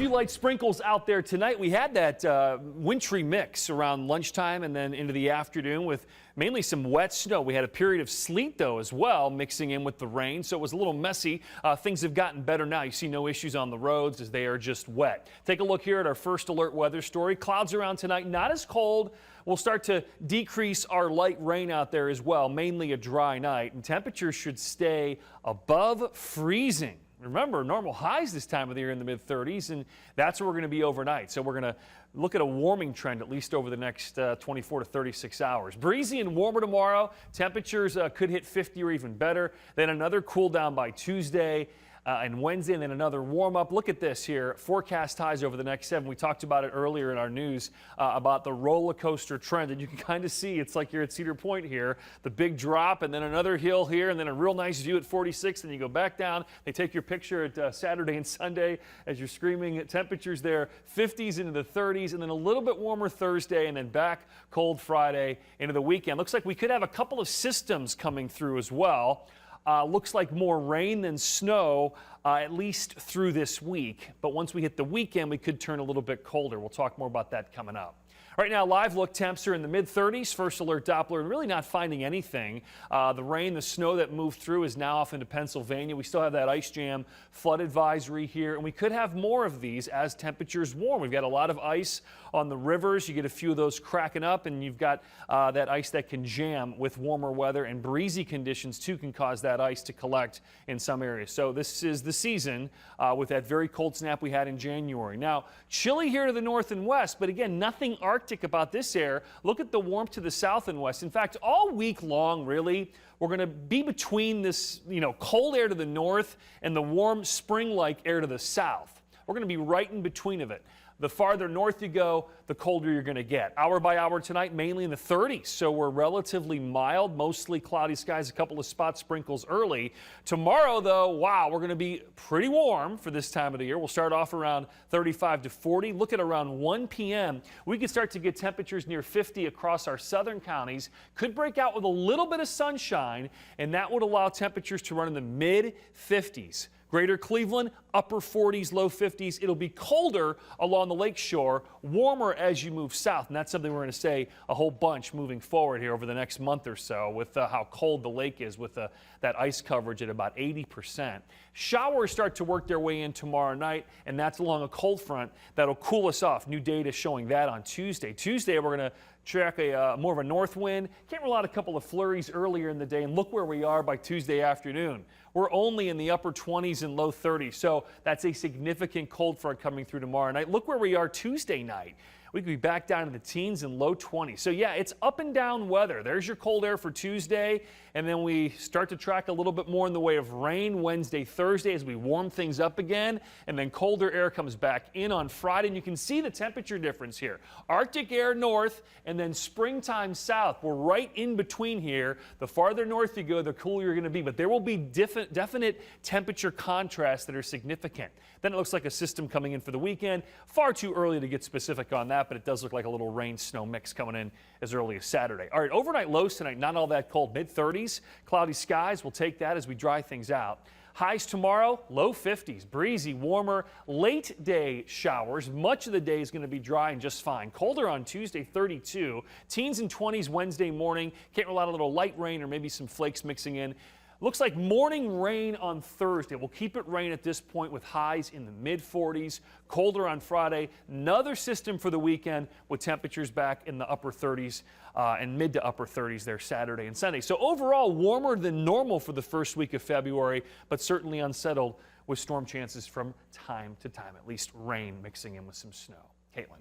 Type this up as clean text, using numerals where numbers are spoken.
Few light sprinkles out there tonight. We had that wintry mix around lunchtime and then into the afternoon with mainly some wet snow. We had a period of sleet though as well mixing in with the rain, so it was a little messy. Things have gotten better now. You see no issues on the roads as they are just wet. Take a look here at our first alert weather story. Clouds around tonight, not as cold. We'll start to decrease our light rain out there as well, mainly a dry night, and temperatures should stay above freezing. Remember, normal highs this time of the year in the mid-30s, and that's where we're going to be overnight. So we're going to look at a warming trend at least over the next 24 to 36 hours. Breezy and warmer tomorrow. Temperatures could hit 50 or even better. Then another cool down by Tuesday and Wednesday, and then another warm up. Look at this here. Forecast highs over the next 7. We talked about it earlier in our news about the roller coaster trend, and you can kind of see it's like you're at Cedar Point here. The big drop, and then another hill here, and then a real nice view at 46. Then you go back down. They take your picture at Saturday and Sunday as you're screaming at temperatures there, 50s into the 30s, and then a little bit warmer Thursday, and then back cold Friday into the weekend. Looks like we could have a couple of systems coming through as well. Looks like more rain than snow, at least through this week. But once we hit the weekend, we could turn a little bit colder. We'll talk more about that coming up. Right now, live look temps are in the mid-30s. First alert Doppler, and really not finding anything. The rain, the snow that moved through is now off into Pennsylvania. We still have that ice jam flood advisory here, and we could have more of these as temperatures warm. We've got a lot of ice on the rivers. You get a few of those cracking up, and you've got that ice that can jam with warmer weather, and breezy conditions too can cause that ice to collect in some areas. So this is the season with that very cold snap we had in January. Now, chilly here to the north and west, but again, nothing Arctic about this air. Look at the warmth to the south and west. In fact, all week long, really, we're going to be between this, cold air to the north and the warm spring-like air to the south. We're going to be right in between of it. The farther north you go, the colder you're going to get. Hour by hour tonight, mainly in the 30s. So we're relatively mild, mostly cloudy skies, a couple of spot sprinkles early. Tomorrow, though, wow, we're going to be pretty warm for this time of the year. We'll start off around 35 to 40. Look at around 1 p.m. We could start to get temperatures near 50 across our southern counties. Could break out with a little bit of sunshine, and that would allow temperatures to run in the mid-50s. Greater Cleveland, upper 40s, low 50s. It'll be colder along the lake shore, warmer as you move south. And that's something we're going to say a whole bunch moving forward here over the next month or so with how cold the lake is with that ice coverage at about 80%. Showers start to work their way in tomorrow night, and that's along a cold front that'll cool us off. New data showing that on Tuesday. Tuesday, we're going to track more of a north wind. Can't rule out a couple of flurries earlier in the day, and look where we are by Tuesday afternoon. We're only in the upper 20s and low 30s, so that's a significant cold front coming through tomorrow night. Look where we are Tuesday night. We could be back down in the teens and low 20s. So yeah, it's up and down weather. There's your cold air for Tuesday, and then we start to track a little bit more in the way of rain Wednesday, Thursday as we warm things up again, and then colder air comes back in on Friday, and you can see the temperature difference here. Arctic air north, and then springtime south. We're right in between here. The farther north you go, the cooler you're going to be, but there will be definite temperature contrasts that are significant. Then it looks like a system coming in for the weekend. Far too early to get specific on that, but it does look like a little rain-snow mix coming in as early as Saturday. All right, overnight lows tonight, not all that cold. Mid-30s, cloudy skies. We'll take that as we dry things out. Highs tomorrow, low 50s, breezy, warmer, late day showers. Much of the day is going to be dry and just fine. Colder on Tuesday, 32. Teens and 20s Wednesday morning. Can't rule out a little light rain or maybe some flakes mixing in. Looks like morning rain on Thursday. We'll keep it rain at this point with highs in the mid-40s. Colder on Friday. Another system for the weekend with temperatures back in the upper 30s and mid to upper 30s there Saturday and Sunday. So overall, warmer than normal for the first week of February, but certainly unsettled with storm chances from time to time, at least rain mixing in with some snow. Caitlin.